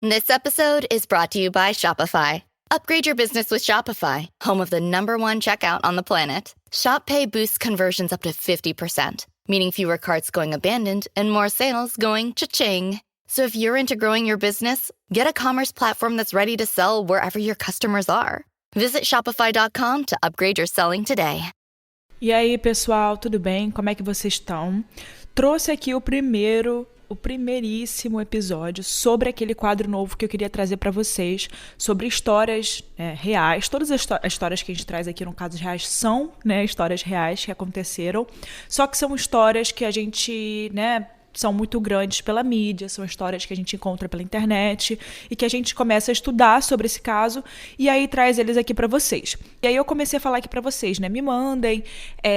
This episode is brought to you by Shopify. Upgrade your business with Shopify, home of the #1 checkout on the planet. Shop Pay boosts conversions up to 50%, meaning fewer carts going abandoned and more sales going cha-ching. So if you're into growing your business, get a commerce platform that's ready to sell wherever your customers are. Visit shopify.com to upgrade your selling today. E aí, pessoal, tudo bem? Como é que vocês estão? Trouxe aqui o primeiríssimo episódio sobre aquele quadro novo que eu queria trazer para vocês, sobre histórias reais. Todas as histórias que a gente traz aqui no Casos Reais são, histórias reais que aconteceram, só que são histórias que a gente, são muito grandes pela mídia, são histórias que a gente encontra pela internet e que a gente começa a estudar sobre esse caso e aí traz eles aqui para vocês. E aí eu comecei a falar aqui para vocês, me mandem,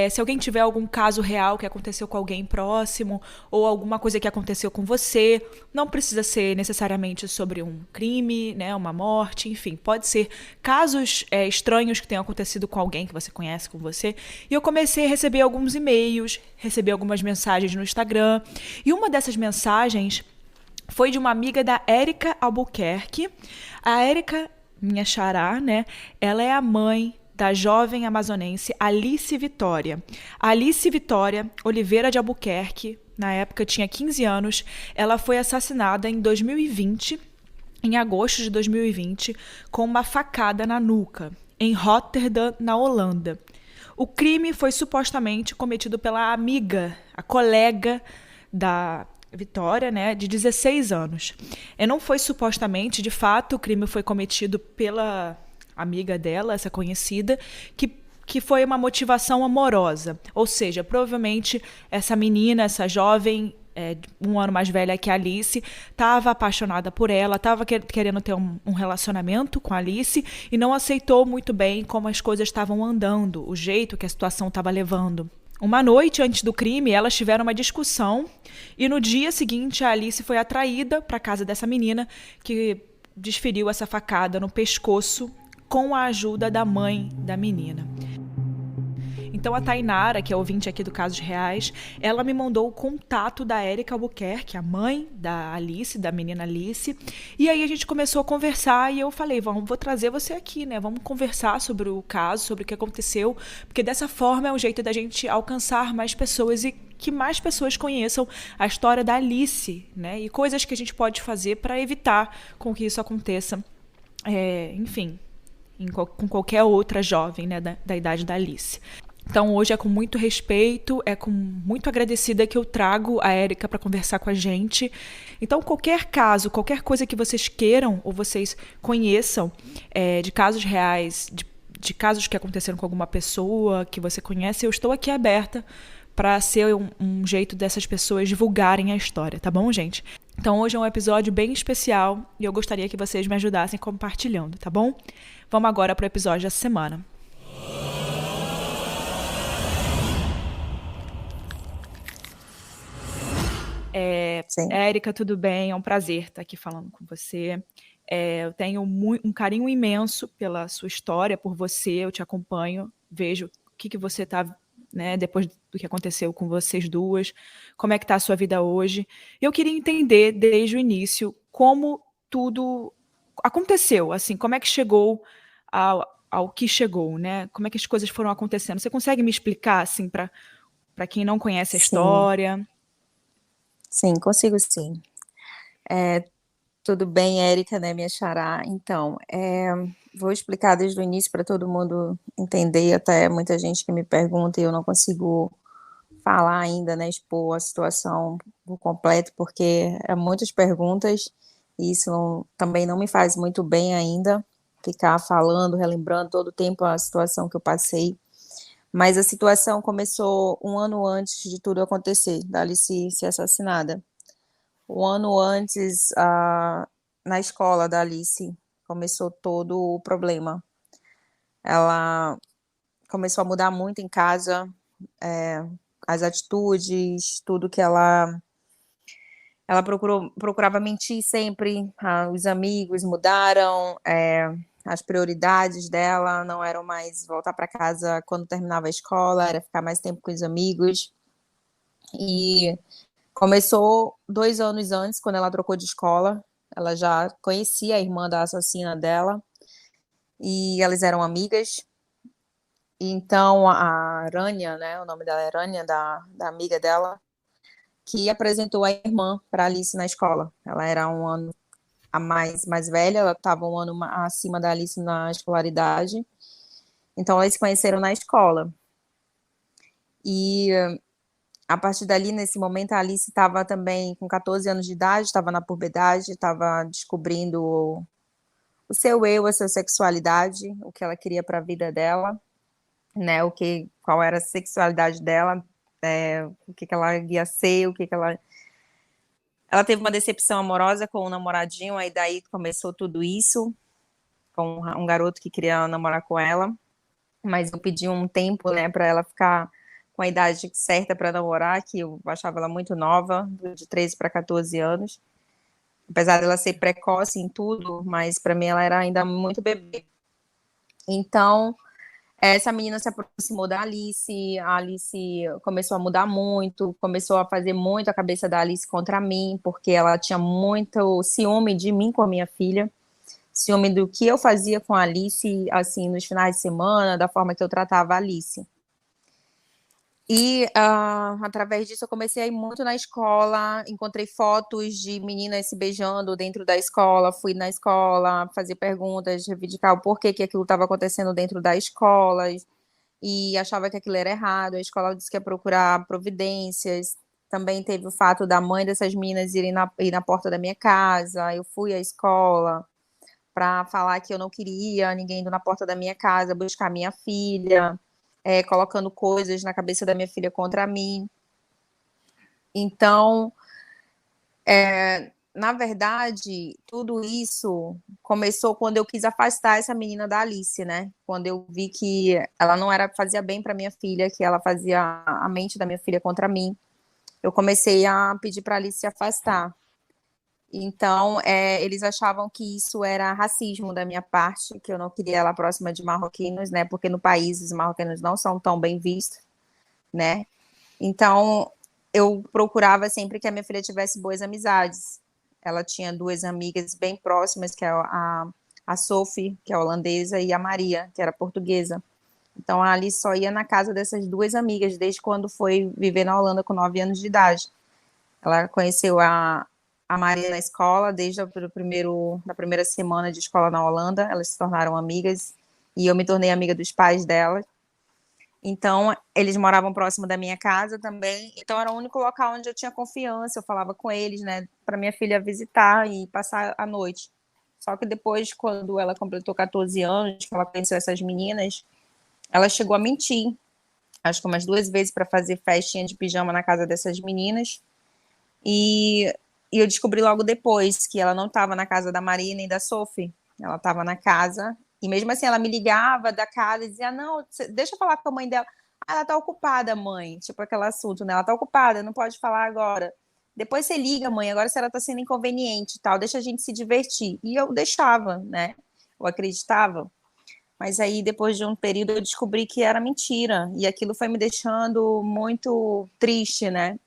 se alguém tiver algum caso real que aconteceu com alguém próximo ou alguma coisa que aconteceu com você, não precisa ser necessariamente sobre um crime, uma morte, enfim, pode ser casos estranhos que tenham acontecido com alguém que você conhece, com você. E eu comecei a receber alguns e-mails, receber algumas mensagens no Instagram. E uma dessas mensagens foi de uma amiga da Érica Albuquerque. A Érica, minha xará, ela é a mãe da jovem amazonense Alice Vitória. A Alice Vitória Oliveira de Albuquerque, na época tinha 15 anos, ela foi assassinada em 2020, em agosto de 2020, com uma facada na nuca, em Rotterdam, na Holanda. O crime foi supostamente cometido pela amiga, a colega da Vitória, de 16 anos. E não foi supostamente, de fato, o crime foi cometido pela amiga dela, essa conhecida, que foi uma motivação amorosa. Ou seja, provavelmente essa menina, essa jovem, 1 ano mais velha que a Alice, estava apaixonada por ela, estava querendo ter um relacionamento com a Alice e não aceitou muito bem como as coisas estavam andando, o jeito que a situação estava levando. Uma noite antes do crime, elas tiveram uma discussão e no dia seguinte a Alice foi atraída para a casa dessa menina que desferiu essa facada no pescoço com a ajuda da mãe da menina. Então a Tainara, que é ouvinte aqui do Casos Reais, ela me mandou o contato da Érica Albuquerque, a mãe da Alice, da menina Alice, e aí a gente começou a conversar e eu falei, vou trazer você aqui, vamos conversar sobre o caso, sobre o que aconteceu, porque dessa forma é um jeito da gente alcançar mais pessoas e que mais pessoas conheçam a história da Alice, e coisas que a gente pode fazer para evitar com que isso aconteça, enfim, com qualquer outra jovem, da idade da Alice. Então, hoje é com muito respeito, é com muito agradecida que eu trago a Érica para conversar com a gente. Então, qualquer caso, qualquer coisa que vocês queiram ou vocês conheçam de casos reais, de casos que aconteceram com alguma pessoa que você conhece, eu estou aqui aberta para ser um jeito dessas pessoas divulgarem a história, tá bom, gente? Então, hoje é um episódio bem especial e eu gostaria que vocês me ajudassem compartilhando, tá bom? Vamos agora para o episódio da semana. Érica, tudo bem? É um prazer estar aqui falando com você. Eu tenho um carinho imenso pela sua história, por você, eu te acompanho, vejo o que você está, depois do que aconteceu com vocês duas, como é que está a sua vida hoje. Eu queria entender, desde o início, como tudo aconteceu, assim, como é que chegou ao que chegou, como é que as coisas foram acontecendo. Você consegue me explicar, assim, para quem não conhece a história? Sim, consigo sim. Tudo bem, Érica, minha xará? Então, vou explicar desde o início para todo mundo entender, até muita gente que me pergunta e eu não consigo falar ainda, expor a situação por completo, porque é muitas perguntas e isso também não me faz muito bem ainda, ficar falando, relembrando todo o tempo a situação que eu passei. Mas a situação começou 1 ano antes de tudo acontecer, da Alice ser assassinada. 1 ano antes, na escola da Alice, começou todo o problema. Ela começou a mudar muito em casa, as atitudes, tudo que ela procurava mentir sempre, os amigos mudaram, as prioridades dela não eram mais voltar para casa quando terminava a escola, era ficar mais tempo com os amigos. E começou 2 anos antes, quando ela trocou de escola, ela já conhecia a irmã da assassina dela, e elas eram amigas. Então a Rania, né, o nome dela é Rania, da amiga dela, que apresentou a irmã para Alice na escola. Ela era um ano a mais velha, ela estava um ano acima da Alice na escolaridade. Então elas se conheceram na escola. E a partir dali, nesse momento, a Alice estava também com 14 anos de idade, estava na puberdade, estava descobrindo o seu eu, a sua sexualidade, o que ela queria para a vida dela, né? Qual era a sexualidade dela, o que ela ia ser, ela teve uma decepção amorosa com um namoradinho, aí daí começou tudo isso, com um garoto que queria namorar com ela, mas eu pedi um tempo, né, para ela ficar com a idade certa para namorar, que eu achava ela muito nova, de 13 para 14 anos, apesar dela ser precoce em tudo, mas para mim ela era ainda muito bebê. Então, essa menina se aproximou da Alice, a Alice começou a mudar muito, começou a fazer muito a cabeça da Alice contra mim, porque ela tinha muito ciúme de mim com a minha filha, ciúme do que eu fazia com a Alice, assim, nos finais de semana, da forma que eu tratava a Alice. E através disso eu comecei a ir muito na escola, encontrei fotos de meninas se beijando dentro da escola, fui na escola fazer perguntas, reivindicar o porquê que aquilo estava acontecendo dentro da escola, e achava que aquilo era errado. A escola disse que ia procurar providências. Também teve o fato da mãe dessas meninas ir na porta da minha casa, eu fui à escola para falar que eu não queria ninguém indo na porta da minha casa buscar minha filha, colocando coisas na cabeça da minha filha contra mim. Então, na verdade, tudo isso começou quando eu quis afastar essa menina da Alice, né? Quando eu vi que ela não fazia bem para minha filha, que ela fazia a mente da minha filha contra mim, eu comecei a pedir para Alice se afastar. Então, eles achavam que isso era racismo da minha parte, que eu não queria ela próxima de marroquinos, né? Porque no país os marroquinos não são tão bem vistos, né? Então, eu procurava sempre que a minha filha tivesse boas amizades. Ela tinha duas amigas bem próximas, que é a Sophie, que é holandesa, e a Maria, que era portuguesa. Então, a Alice só ia na casa dessas duas amigas, desde quando foi viver na Holanda com 9 anos de idade. Ela conheceu a Maria na escola, desde a primeira semana de escola na Holanda, elas se tornaram amigas, e eu me tornei amiga dos pais dela. Então, eles moravam próximo da minha casa também, então era o único local onde eu tinha confiança, eu falava com eles, né, para minha filha visitar e passar a noite. Só que depois, quando ela completou 14 anos, que ela conheceu essas meninas, ela chegou a mentir, acho que umas 2 vezes para fazer festinha de pijama na casa dessas meninas, e eu descobri logo depois que ela não estava na casa da Maria nem da Sophie, ela estava na casa. E mesmo assim, ela me ligava da casa e dizia, não, deixa eu falar com a mãe dela. Ah, ela tá ocupada, mãe. Tipo aquele assunto, né? Ela tá ocupada, não pode falar agora. Depois você liga, mãe, agora se ela tá sendo inconveniente e tal, deixa a gente se divertir. E eu deixava, né? Eu acreditava. Mas aí, depois de um período, eu descobri que era mentira. E aquilo foi me deixando muito triste, né?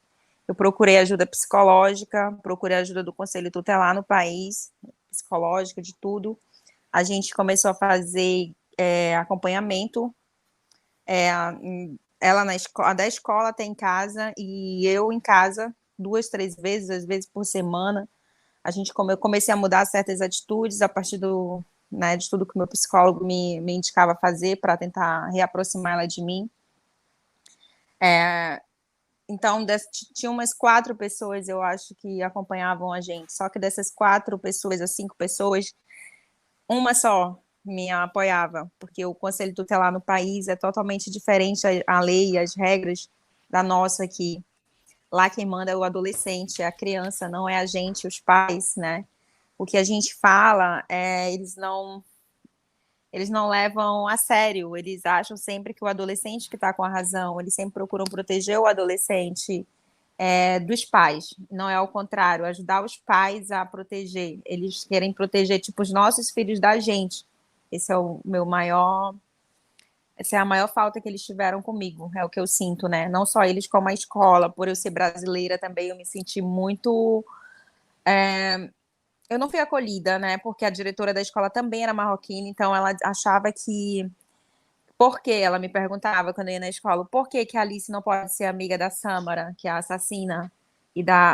Eu procurei ajuda psicológica, procurei ajuda do Conselho Tutelar no país, psicológica, de tudo. A gente começou a fazer acompanhamento, ela na escola, da escola até em casa, e eu em casa, 2, 3 vezes, às vezes por semana. Eu comecei a mudar certas atitudes a partir né, de tudo que o meu psicólogo me indicava fazer para tentar reaproximar ela de mim. Então, tinha umas 4 pessoas, eu acho, que acompanhavam a gente. Só que dessas 4 pessoas, as 5 pessoas, uma só me apoiava, porque o Conselho Tutelar no país é totalmente diferente a lei e as regras da nossa aqui. Lá quem manda é o adolescente, é a criança, não é a gente, os pais, né? O que a gente fala, eles não levam a sério, eles acham sempre que o adolescente que está com a razão, eles sempre procuram proteger o adolescente dos pais, não é ao contrário, ajudar os pais a proteger, eles querem proteger, tipo, os nossos filhos da gente. Esse é essa é a maior falta que eles tiveram comigo, é o que eu sinto, né? Não só eles, como a escola, por eu ser brasileira também, eu me senti muito eu não fui acolhida, né? Porque a diretora da escola também era marroquina, então ela achava que. Por que ela me perguntava quando eu ia na escola, por que que a Alice não pode ser amiga da Samara, que é a assassina?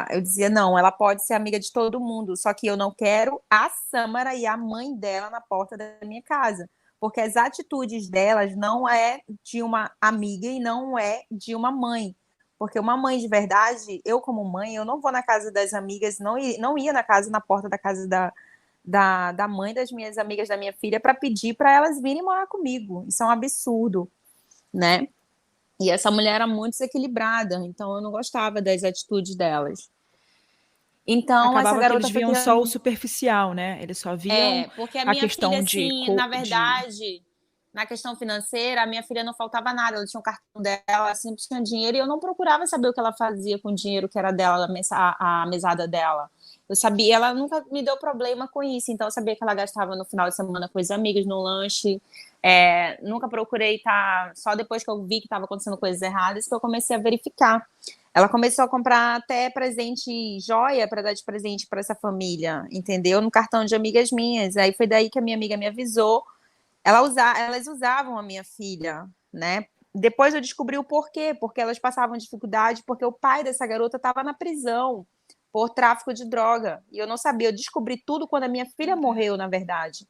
Eu dizia, não, ela pode ser amiga de todo mundo, só que eu não quero a Samara e a mãe dela na porta da minha casa, porque as atitudes delas não é de uma amiga e não é de uma mãe. Porque uma mãe de verdade, eu como mãe, eu não vou na casa das amigas, não ia na casa, na porta da casa da mãe das minhas amigas da minha filha para pedir para elas virem morar comigo. Isso é um absurdo, né? E essa mulher era muito desequilibrada, então eu não gostava das atitudes delas. Então essa Acabava que eles garota foi viam só o criando. superficial, né? Eles só viam Porque a a minha filha, questão assim, na de... verdade, na questão financeira, a minha filha não faltava nada. Ela tinha o cartão dela, ela sempre tinha dinheiro e eu não procurava saber o que ela fazia com o dinheiro que era dela, a mesada dela. Eu sabia, ela nunca me deu problema com isso, então eu sabia que ela gastava no final de semana com os amigos, no lanche. Nunca procurei estar. Só depois que eu vi que estava acontecendo coisas erradas que eu comecei a verificar. Ela começou a comprar até presente, joia, para dar de presente para essa família, entendeu? No cartão de amigas minhas. Aí foi daí que a minha amiga me avisou. Elas usavam a minha filha, né? Depois eu descobri o porquê, porque elas passavam dificuldade, porque o pai dessa garota estava na prisão por tráfico de droga. E eu não sabia, eu descobri tudo quando a minha filha morreu, na verdade,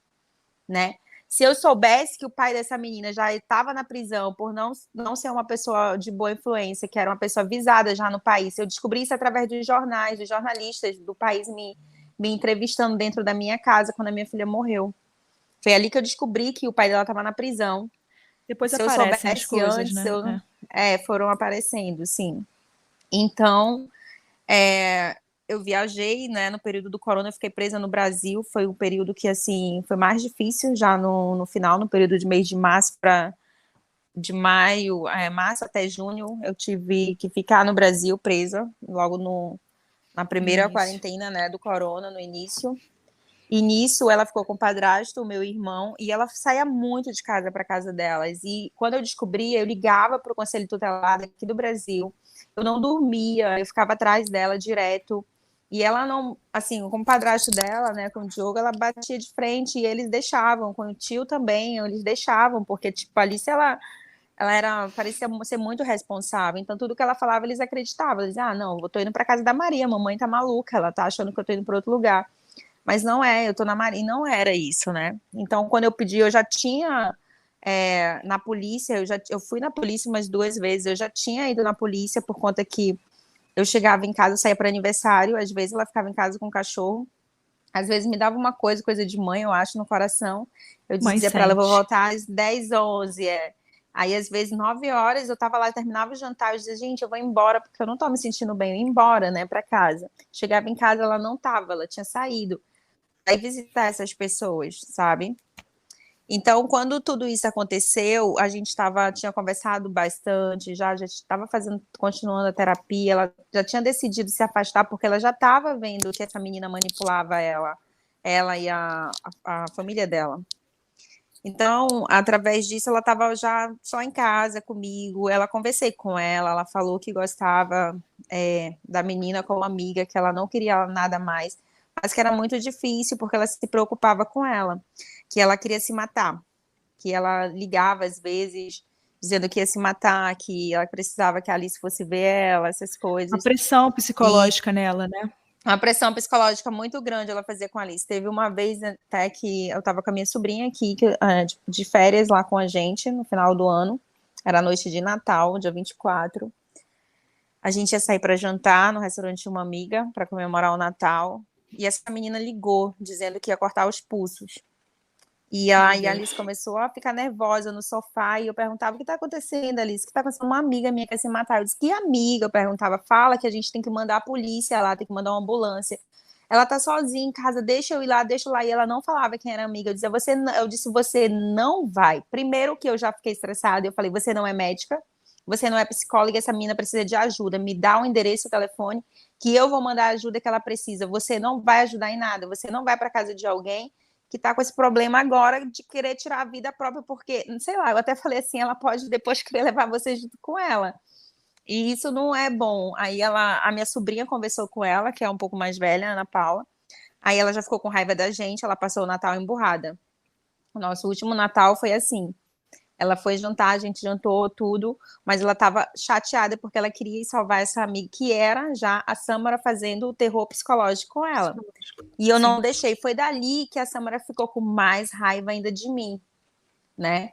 né? Se eu soubesse que o pai dessa menina já estava na prisão por não ser uma pessoa de boa influência, que era uma pessoa visada já no país, eu descobri isso através dos jornais, dos jornalistas do país me entrevistando dentro da minha casa quando a minha filha morreu. Foi ali que eu descobri que o pai dela estava na prisão. Depois Se eu aparecem as soubesse coisas, antes, né? eu não. Foram aparecendo, sim. Então, eu viajei, né, no período do corona, eu fiquei presa no Brasil, foi um período que, assim, foi mais difícil já no final, no período de mês de março de maio, março até junho, eu tive que ficar no Brasil presa, logo na No primeira início. quarentena, né, do corona, no início. E nisso ela ficou com o padrasto, o meu irmão, e ela saía muito de casa para casa delas. E quando eu descobria, eu ligava para o Conselho Tutelar aqui do Brasil. Eu não dormia, eu ficava atrás dela direto. E ela não, assim, com o padrasto dela, né, com o Diogo, ela batia de frente e eles deixavam, com o tio também, eles deixavam, porque, tipo, a Alice, parecia ser muito responsável. Então, tudo que ela falava, eles acreditavam. Eles diziam, não, eu tô indo para casa da Maria, a mamãe tá maluca, ela tá achando que eu tô indo para outro lugar. Mas não eu tô na Marinha, não era isso, né? Então, quando eu pedi, eu já tinha na polícia, eu fui na polícia umas 2 vezes, eu já tinha ido na polícia por conta que eu chegava em casa, eu saía para aniversário, às vezes ela ficava em casa com o cachorro, às vezes me dava uma coisa de mãe, eu acho, no coração, eu Mãe dizia para ela, eu vou sente. voltar às 10, 11, Aí, às vezes, 9 horas, eu tava lá, terminava o jantar, eu dizia, gente, eu vou embora, porque eu não tô me sentindo bem, eu ia embora, né, para casa. Chegava em casa, ela não tava, ela tinha saído aí visitar essas pessoas, sabe? Então, quando tudo isso aconteceu, a gente tinha conversado bastante, já estava continuando a terapia, ela já tinha decidido se afastar, porque ela já estava vendo que essa menina manipulava ela e a família dela. Então, através disso, ela estava já só em casa comigo, conversei com ela, ela falou que gostava da menina como amiga, que ela não queria nada mais, mas que era muito difícil, porque ela se preocupava com ela, que ela queria se matar, que ela ligava às vezes, dizendo que ia se matar, que ela precisava que a Alice fosse ver ela, essas A coisas. pressão E psicológica nela, né? uma pressão psicológica muito grande ela fazia com a Alice. Teve uma vez até que eu estava com a minha sobrinha aqui, de férias lá com a gente, no final do ano. Era a noite de Natal, dia 24. A gente ia sair para jantar no restaurante de uma amiga, para comemorar o Natal. E essa menina ligou, dizendo que ia cortar os pulsos. E aí a Alice começou a ficar nervosa no sofá, e eu perguntava, o que está acontecendo, Alice? O que está acontecendo? Uma amiga minha quer se matar. Eu disse, que amiga? Eu perguntava, fala que a gente tem que mandar a polícia lá, tem que mandar uma ambulância. Ela tá sozinha em casa, deixa eu ir lá, deixa eu lá. E ela não falava quem era amiga. Eu disse, você não vai. Primeiro que eu já fiquei estressada, eu falei, você não é médica, você não é psicóloga, essa menina precisa de ajuda. Me dá o endereço, o telefone, que eu vou mandar a ajuda que ela precisa. Você não vai ajudar em nada, você não vai para casa de alguém que tá com esse problema agora de querer tirar a vida própria, porque, sei lá, eu até falei assim, ela pode depois querer levar você junto com ela. E isso não é bom. Aí a minha sobrinha conversou com ela, que é um pouco mais velha, Ana Paula. Aí ela já ficou com raiva da gente, ela passou o Natal emburrada. O nosso último Natal foi assim. Ela foi jantar, a gente jantou tudo, mas ela estava chateada porque ela queria salvar essa amiga, que era já a Samara fazendo o terror psicológico com ela. E eu não Sim. deixei. Foi dali que a Samara ficou com mais raiva ainda de mim, né?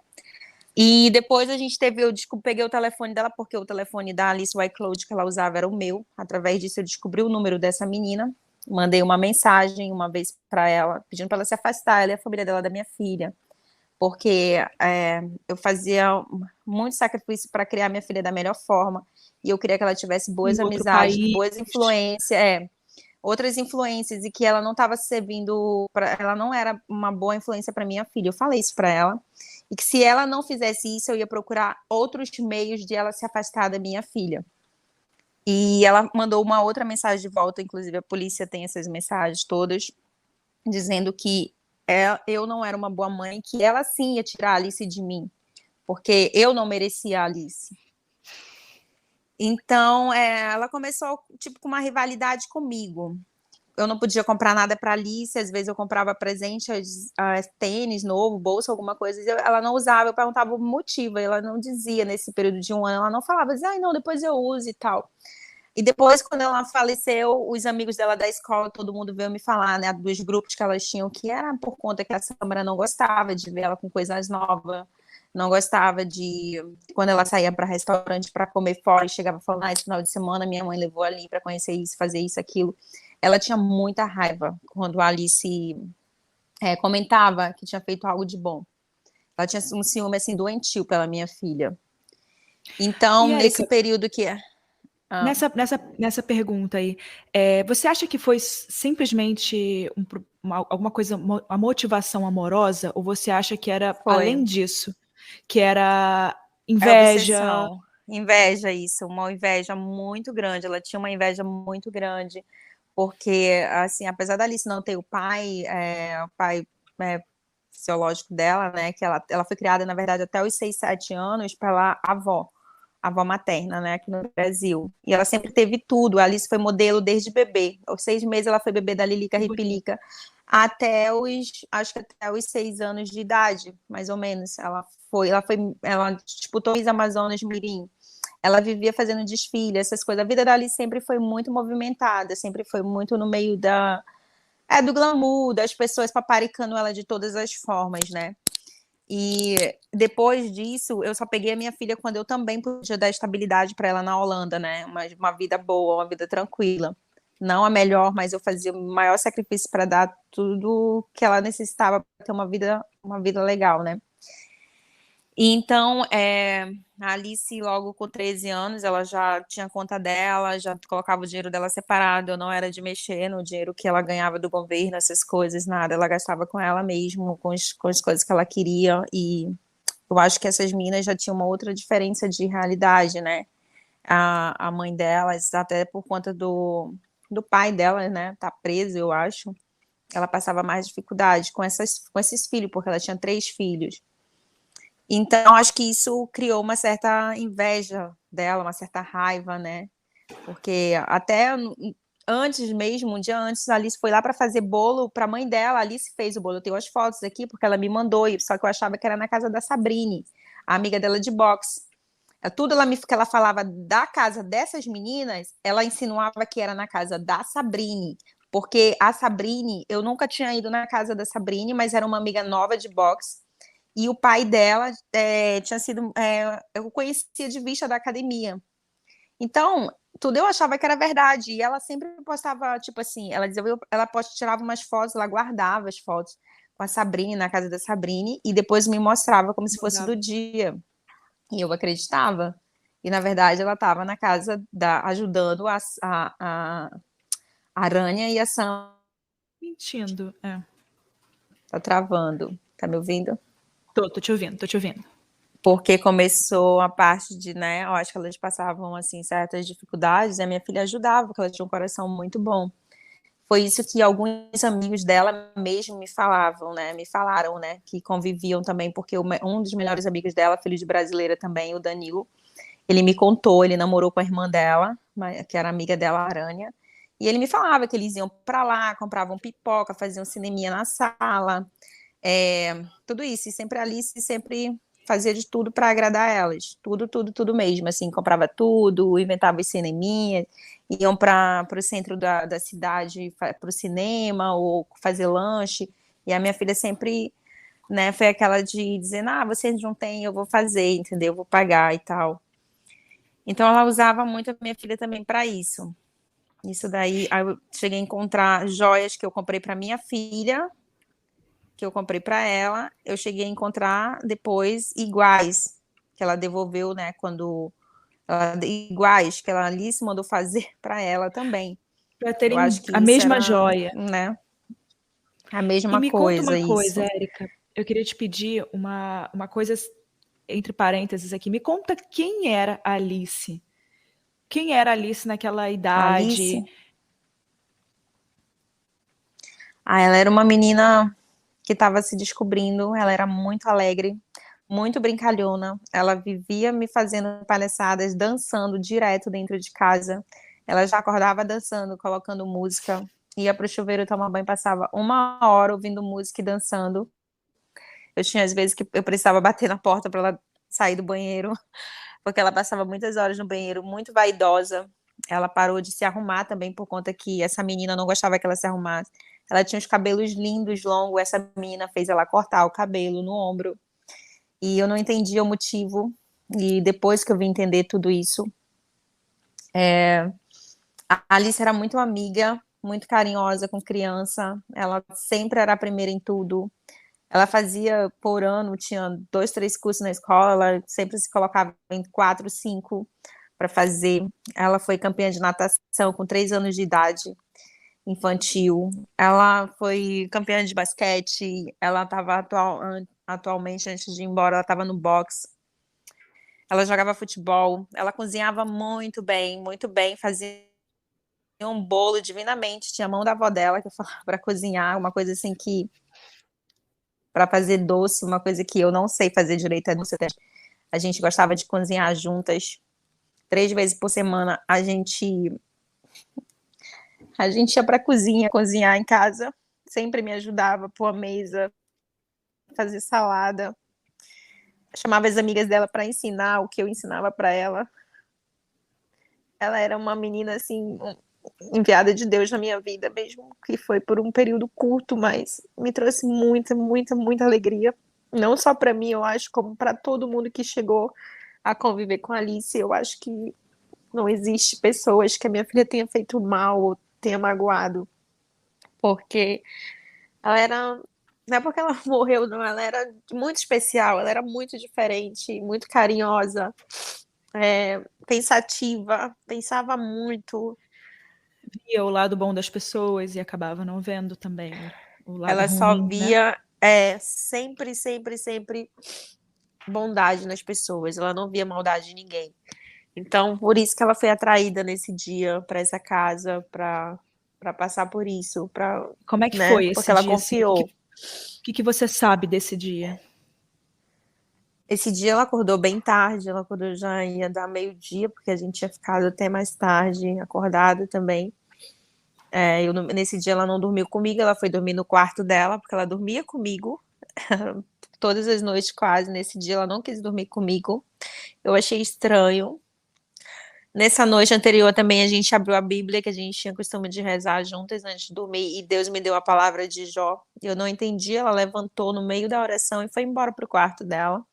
E depois a gente teve, peguei o telefone dela, porque o telefone da Alice, o iCloud que ela usava era o meu. Através disso eu descobri o número dessa menina. Mandei uma mensagem uma vez para ela, pedindo para ela se afastar, ela e a família dela da minha filha. Porque eu fazia muito sacrifício para criar minha filha da melhor forma. E eu queria que ela tivesse boas Em outro amizades, país. boas influências, outras influências, e que ela não estava servindo, ela não era uma boa influência para minha filha. Eu falei isso para ela. E que se ela não fizesse isso, eu ia procurar outros meios de ela se afastar da minha filha. E ela mandou uma outra mensagem de volta, inclusive a polícia tem essas mensagens todas, dizendo que eu não era uma boa mãe, que ela sim ia tirar a Alice de mim, porque eu não merecia a Alice. Então, ela começou tipo com uma rivalidade comigo. Eu não podia comprar nada para Alice, às vezes eu comprava presente, tênis novo, bolsa, alguma coisa, ela não usava, eu perguntava o motivo, ela não dizia nesse período de um ano, ela não falava, dizia, não, depois eu uso e tal. E depois, quando ela faleceu, os amigos dela da escola, todo mundo veio me falar, né, dos grupos que elas tinham, que era por conta que a Samara não gostava de ver ela com coisas novas, não gostava de, quando ela saía para restaurante para comer fora, e chegava falando, esse final de semana minha mãe levou ali para conhecer isso, fazer isso, aquilo. Ela tinha muita raiva quando a Alice comentava que tinha feito algo de bom. Ela tinha um ciúme, assim, doentio pela minha filha. Então, E, nesse Érica, período que... nessa pergunta aí, você acha que foi simplesmente alguma coisa, uma motivação amorosa, ou você acha que era além Foi. disso, que era É inveja? obsessão. Inveja, isso. Uma inveja muito grande. Ela tinha uma inveja muito grande. Porque, assim, apesar da Alice não ter o pai fisiológico dela, né, que ela foi criada, na verdade, até os 6, 7 anos pela avó materna, né, aqui no Brasil. E ela sempre teve tudo. A Alice foi modelo desde bebê. Aos 6 meses ela foi bebê da Lilica Ripilica acho que até os 6 anos de idade, mais ou menos. Ela disputou Miss Amazonas Mirim. Ela vivia fazendo desfile, essas coisas. A vida da Alice sempre foi muito movimentada, sempre foi muito no meio do glamour, das pessoas paparicando ela de todas as formas, né? E depois disso, eu só peguei a minha filha quando eu também podia dar estabilidade para ela na Holanda, né? Uma vida boa, uma vida tranquila. Não a melhor, mas eu fazia o maior sacrifício para dar tudo que ela necessitava para ter uma vida legal, né? E então, a Alice, logo com 13 anos, ela já tinha conta dela, já colocava o dinheiro dela separado, eu não era de mexer no dinheiro que ela ganhava do governo, essas coisas, nada, ela gastava com ela mesmo, com as coisas que ela queria, e eu acho que essas meninas já tinham uma outra diferença de realidade, né? A mãe delas, até por conta do pai dela, né, tá preso, eu acho, ela passava mais dificuldade com esses filhos, porque ela tinha 3 filhos. Então, acho que isso criou uma certa inveja dela, uma certa raiva, né? Porque até antes mesmo, um dia antes, a Alice foi lá para fazer bolo para a mãe dela. A Alice fez o bolo. Eu tenho as fotos aqui, porque ela me mandou, só que eu achava que era na casa da Sabrine, a amiga dela de boxe. Tudo que ela falava da casa dessas meninas, ela insinuava que era na casa da Sabrine. Porque a Sabrine, eu nunca tinha ido na casa da Sabrine, mas era uma amiga nova de boxe. E o pai dela tinha sido. Eu conhecia de vista da academia. Então, tudo eu achava que era verdade. E ela sempre postava, tipo assim, ela dizia, ela tirava umas fotos, ela guardava as fotos com a Sabrine, na casa da Sabrine, e depois me mostrava como se fosse do dia. E eu acreditava. E, na verdade, ela estava na casa ajudando a Aranha e a Sam. Mentindo, Tá travando. Tá me ouvindo? Tô te ouvindo, tô te ouvindo. Porque começou a parte de, né, eu acho que elas passavam, assim, certas dificuldades, e a minha filha ajudava, porque ela tinha um coração muito bom. Foi isso que alguns amigos dela mesmo me falaram, né, que conviviam também, porque um dos melhores amigos dela, filho de brasileira também, o Danilo, ele me contou, ele namorou com a irmã dela, que era amiga dela, a Aranha, E ele me falava que eles iam para lá, compravam pipoca, faziam cineminha na sala, tudo isso. E sempre a Alice sempre fazia de tudo para agradar elas. Tudo, tudo, tudo mesmo. Assim, comprava tudo, inventava os cineminha, iam para o centro da cidade, para o cinema, ou fazer lanche. E a minha filha sempre, né, foi aquela de dizer, vocês não têm, eu vou fazer, entendeu? Eu vou pagar e tal. Então ela usava muito a minha filha também para isso. Isso daí, aí eu cheguei a encontrar joias que eu comprei para minha filha, que eu comprei para ela. Eu cheguei a encontrar depois iguais, que ela devolveu, né, iguais, que ela ali se mandou fazer para ela também. Para Eu acho terem que a isso mesma era, joia. né, a E mesma me conta coisa, uma isso. coisa, Érica. Eu queria te pedir uma coisa entre parênteses aqui. Me conta quem era a Alice. Quem era a Alice naquela A Alice, idade? ela era uma menina que estava se descobrindo, ela era muito alegre, muito brincalhona, ela vivia me fazendo palhaçadas, dançando direto dentro de casa. Ela já acordava dançando, colocando música, ia para o chuveiro tomar banho, passava 1 hora ouvindo música e dançando. Eu tinha às vezes que eu precisava bater na porta para ela sair do banheiro, porque ela passava muitas horas no banheiro, muito vaidosa. Ela parou de se arrumar também por conta que essa menina não gostava que ela se arrumasse. Ela tinha os cabelos lindos, longos. Essa menina fez ela cortar o cabelo no ombro. E eu não entendia o motivo. E depois que eu vim entender tudo isso, a Alice era muito amiga, muito carinhosa com criança. Ela sempre era a primeira em tudo. Ela fazia por ano, tinha 2, 3 cursos na escola, ela sempre se colocava em 4, 5 para fazer. Ela foi campeã de natação com 3 anos de idade, infantil. Ela foi campeã de basquete. Ela estava atualmente, antes de ir embora, ela estava no boxe. Ela jogava futebol. Ela cozinhava muito bem, fazia um bolo divinamente. Tinha a mão da avó dela que eu falava para cozinhar, uma coisa assim que para fazer doce, uma coisa que eu não sei fazer direito é doce. A gente gostava de cozinhar juntas. 3 vezes por semana a gente ia para a cozinha cozinhar em casa. Sempre me ajudava a pôr a mesa, fazer salada. Chamava as amigas dela para ensinar o que eu ensinava para ela. Ela era uma menina assim, enviada de Deus na minha vida, mesmo que foi por um período curto, mas me trouxe muita, muita, muita alegria. Não só para mim, eu acho, como para todo mundo que chegou a conviver com a Alice. Eu acho que não existe pessoas que a minha filha tenha feito mal ou tenha magoado, porque ela era. Não é porque ela morreu, não, ela era muito especial, ela era muito diferente, muito carinhosa, pensativa, pensava muito. Via o lado bom das pessoas e acabava não vendo também o lado Ela só ruim, né? via sempre, sempre, sempre bondade nas pessoas, ela não via maldade em ninguém. Então, por isso que ela foi atraída nesse dia para essa casa, para passar por isso, Como é que né? foi Porque esse ela dia, assim? confiou. Que você sabe desse dia? Esse dia ela acordou bem tarde, ela acordou já ia dar meio-dia, porque a gente tinha ficado até mais tarde, acordado também. Nesse dia ela não dormiu comigo, ela foi dormir no quarto dela, porque ela dormia comigo todas as noites quase. Nesse dia ela não quis dormir comigo. Eu achei estranho. Nessa noite anterior também a gente abriu a Bíblia, que a gente tinha costume de rezar juntas antes de dormir, e Deus me deu a palavra de Jó. Eu não entendi, ela levantou no meio da oração e foi embora pro quarto dela.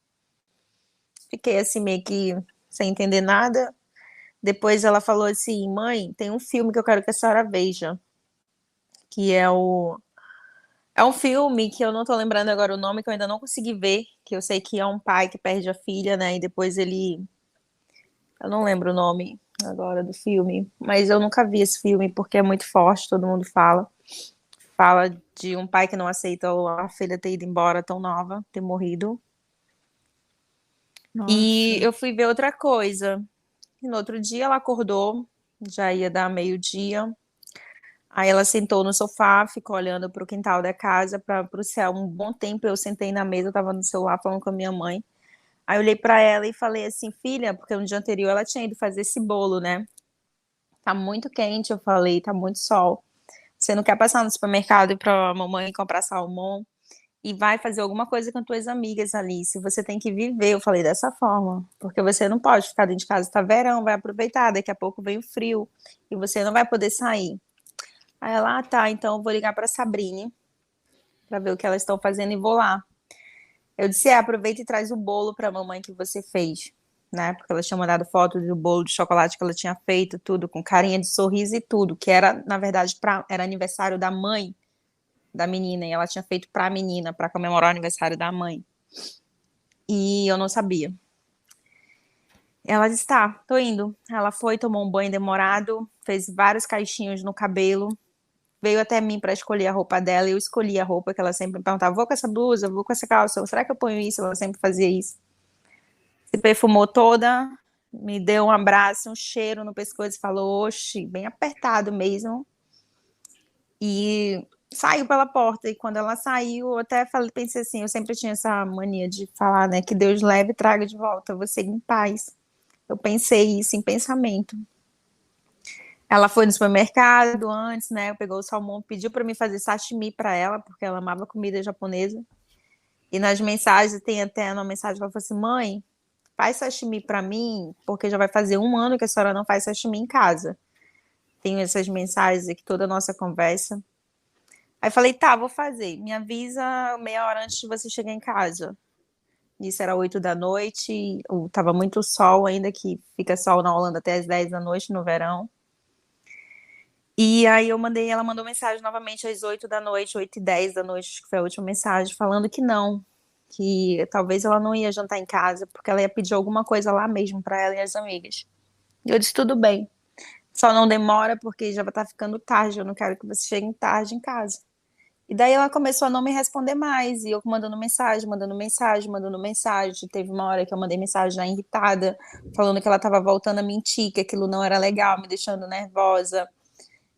Fiquei assim meio que sem entender nada. Depois ela falou assim: mãe, tem um filme que eu quero que a senhora veja, que é um filme que eu não tô lembrando agora o nome, que eu ainda não consegui ver, que eu sei que é um pai que perde a filha, né, e depois eu não lembro o nome agora do filme, mas eu nunca vi esse filme porque é muito forte, todo mundo fala. Fala de um pai que não aceita a filha ter ido embora tão nova, ter morrido. E Nossa. eu fui ver outra coisa. E no outro dia ela acordou, já ia dar meio-dia. Aí ela sentou no sofá, ficou olhando para o quintal da casa, para o céu. Um bom tempo eu sentei na mesa, eu estava no celular falando com a minha mãe. Aí eu olhei para ela e falei assim: filha, porque no dia anterior ela tinha ido fazer esse bolo, né? tá muito quente, eu falei, tá muito sol. Você não quer passar no supermercado e ir pra mamãe comprar salmão e vai fazer alguma coisa com tuas amigas, Alice. Você tem que viver, eu falei dessa forma, porque você não pode ficar dentro de casa, tá verão, vai aproveitar, daqui a pouco vem o frio e você não vai poder sair. Aí ela, tá, então eu vou ligar pra Sabrine pra ver o que elas estão fazendo e vou lá. Eu disse, aproveita e traz o bolo pra mamãe que você fez, né? Porque ela tinha mandado foto do bolo de chocolate que ela tinha feito, tudo, com carinha de sorriso e tudo, que era, na verdade, era aniversário da mãe da menina, e ela tinha feito pra menina, pra comemorar o aniversário da mãe. E eu não sabia. Ela disse, tá, tô indo. Ela foi, tomou um banho demorado, fez vários caixinhos no cabelo, veio até mim para escolher a roupa dela, e eu escolhi a roupa que ela sempre me perguntava, vou com essa blusa, vou com essa calça, será que eu ponho isso? Ela sempre fazia isso. Se perfumou toda, me deu um abraço, um cheiro no pescoço e falou, oxe, bem apertado mesmo. E saiu pela porta, e quando ela saiu, eu até falei, pensei assim, eu sempre tinha essa mania de falar, né, que Deus leve e traga de volta você em paz. Eu pensei isso em pensamento. Ela foi no supermercado antes, né, pegou o salmão, pediu para mim fazer sashimi para ela, porque ela amava comida japonesa. E nas mensagens, tem até uma mensagem que ela falou assim, mãe, faz sashimi para mim, porque já vai fazer 1 ano que a senhora não faz sashimi em casa. Tenho essas mensagens aqui, toda a nossa conversa. Aí falei, tá, vou fazer. Me avisa meia hora antes de você chegar em casa. Isso era 8 da noite, tava muito sol ainda, que fica sol na Holanda até as 10 da noite no verão. E aí ela mandou mensagem novamente às 8 da noite, 8h10 da noite, acho que foi a última mensagem, falando que não, que talvez ela não ia jantar em casa, porque ela ia pedir alguma coisa lá mesmo para ela e as amigas. E eu disse, tudo bem, só não demora porque já vai estar ficando tarde, eu não quero que você chegue tarde em casa. E daí ela começou a não me responder mais, e eu mandando mensagem, mandando mensagem, mandando mensagem. Teve uma hora que eu mandei mensagem já irritada, falando que ela estava voltando a mentir, que aquilo não era legal, me deixando nervosa.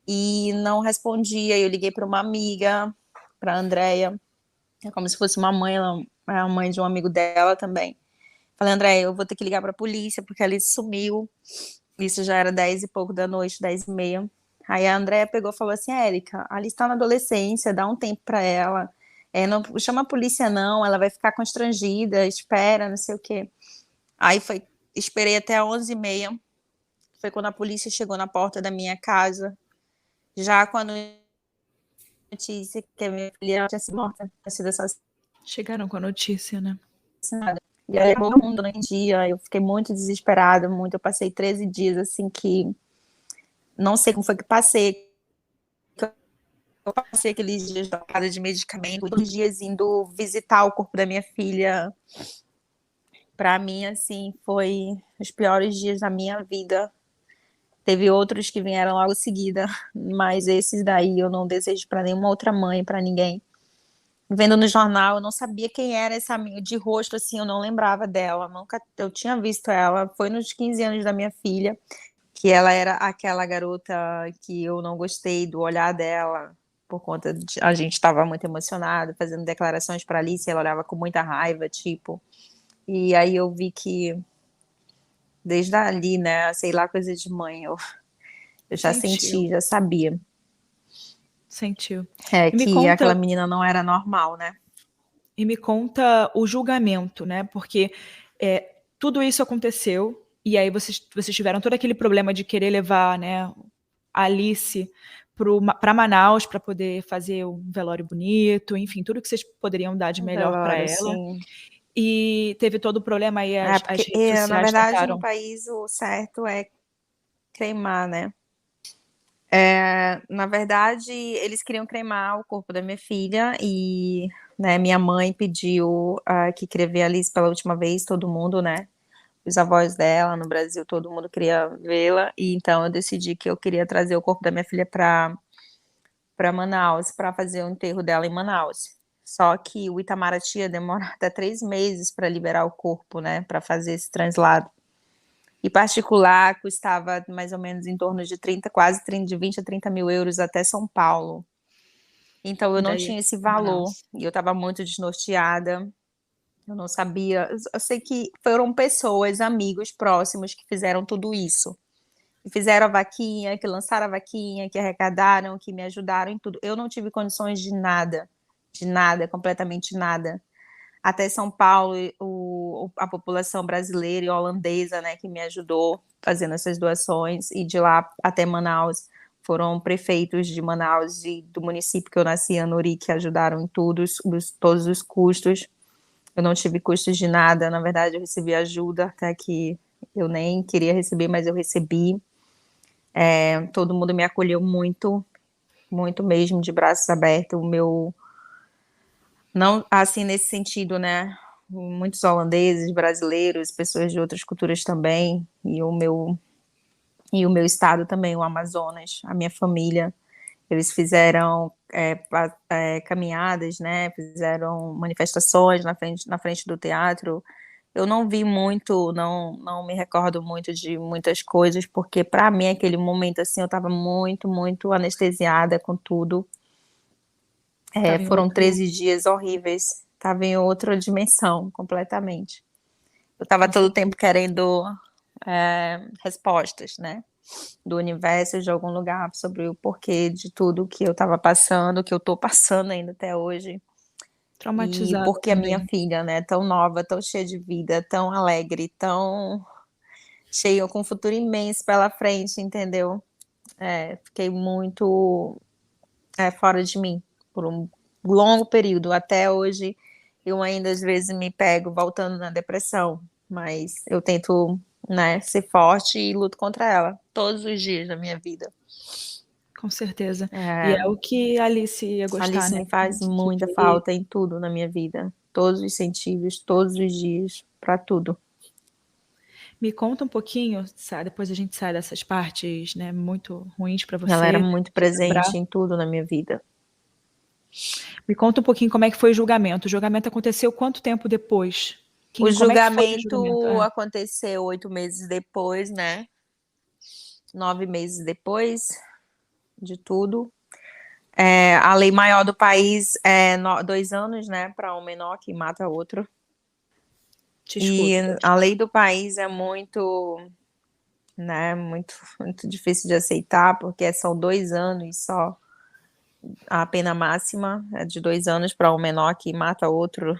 E não respondia. Eu liguei para uma amiga, para a Andrea, é como se fosse uma mãe, ela é a mãe de um amigo dela também. Falei, Andrea, eu vou ter que ligar para a polícia, porque ela sumiu. Isso já era 10 e pouco da noite, 10h30. Aí a Andrea pegou e falou assim, Érica, a Alice está na adolescência, dá um tempo para ela. Não chama a polícia não, ela vai ficar constrangida, espera, não sei o quê. Aí esperei até 11h30. Foi quando a polícia chegou na porta da minha casa, já com a notícia que a minha filha tinha sido morta, tinha sido assassinada. Chegaram com a notícia, né? E aí todo mundo não entendia, eu fiquei muito desesperada, eu passei 13 dias assim que não sei como foi que passei. Eu passei aqueles dias trocada de medicamento, todos os dias indo visitar o corpo da minha filha. Para mim, assim, foi os piores dias da minha vida. Teve outros que vieram logo em seguida, mas esses daí eu não desejo para nenhuma outra mãe, para ninguém. Vendo no jornal, eu não sabia quem era essa amiga, de rosto, assim, eu não lembrava dela, nunca eu tinha visto ela. Foi nos 15 anos da minha filha, que ela era aquela garota que eu não gostei do olhar dela, por conta de a gente estava muito emocionado, fazendo declarações para Alice, ela olhava com muita raiva, tipo. E aí eu vi que desde ali, né, sei lá, coisa de mãe, eu já senti, já sabia. Sentiu. Que aquela menina não era normal, né? E me conta o julgamento, né? Porque tudo isso aconteceu e aí vocês tiveram todo aquele problema de querer levar, né, a Alice para Manaus para poder fazer um velório bonito, enfim, tudo que vocês poderiam dar de melhor para ela. Sim. E teve todo o problema aí, as redes sociais na verdade, tentaram... no país o certo é cremar, né? Na verdade, eles queriam cremar o corpo da minha filha e, né, minha mãe pediu que queria ver a Alice pela última vez, todo mundo, né? Os avós dela no Brasil, todo mundo queria vê-la, e então eu decidi que eu queria trazer o corpo da minha filha para Manaus, para fazer o enterro dela em Manaus. Só que o Itamaraty ia demorar até 3 meses para liberar o corpo, né, para fazer esse translado. E particular custava mais ou menos em torno de 20 a 30 mil euros até São Paulo. Então eu não tinha esse valor, e eu estava muito desnorteada, eu não sabia. Eu sei que foram pessoas, amigos próximos que fizeram tudo isso. fizeram a vaquinha, que lançaram a vaquinha, que arrecadaram, que me ajudaram em tudo. Eu não tive condições de nada, completamente nada. Até São Paulo, a população brasileira e holandesa, né, que me ajudou fazendo essas doações, e de lá até Manaus, foram prefeitos de Manaus e do município que eu nasci, Anuri, que ajudaram em tudo, todos os custos. Eu não tive custos de nada, na verdade eu recebi ajuda, até que eu nem queria receber, mas eu recebi. Todo mundo me acolheu muito, muito mesmo, de braços abertos. O meu, não assim nesse sentido, né? Muitos holandeses, brasileiros, pessoas de outras culturas também, e o meu estado também, o Amazonas, a minha família. Eles fizeram caminhadas, né? Fizeram manifestações na frente do teatro. Eu não vi muito, não me recordo muito de muitas coisas, porque para mim aquele momento assim eu estava muito, muito anestesiada com tudo. Tava em Foram outro, 13 dias horríveis, estava em outra dimensão completamente. Eu estava com todo o certeza. tempo querendo respostas, né? Do universo, de algum lugar, sobre o porquê de tudo que eu estava passando, que eu estou passando ainda até hoje. E Traumatizada porque a minha também. filha, né, tão nova, tão cheia de vida, tão alegre, tão cheia, com um futuro imenso pela frente, entendeu? Fiquei muito fora de mim por um longo período. Até hoje, eu ainda às vezes me pego voltando na depressão, mas eu tento, né, ser forte e luto contra ela todos os dias da minha vida. Com certeza. E é É, o que a Alice ia gostar, Alice né? me faz De muita ver. falta em tudo na minha vida, todos os sentidos, todos os dias, para tudo. Me conta um pouquinho, depois a gente sai dessas partes, né, muito ruins para Ela era você, muito de lembrar. presente em tudo na minha vida. Me conta um pouquinho como é que foi o julgamento. O julgamento aconteceu quanto tempo depois? O Como é que foi o julgamento? julgamento aconteceu 8 meses depois, né? 9 meses depois de tudo. A lei maior do país é 2 anos, né, para um menor que mata outro. Te E escuto. a lei do país é muito, né, muito, muito difícil de aceitar, porque são 2 anos só. A pena máxima é de 2 anos para um menor que mata outro.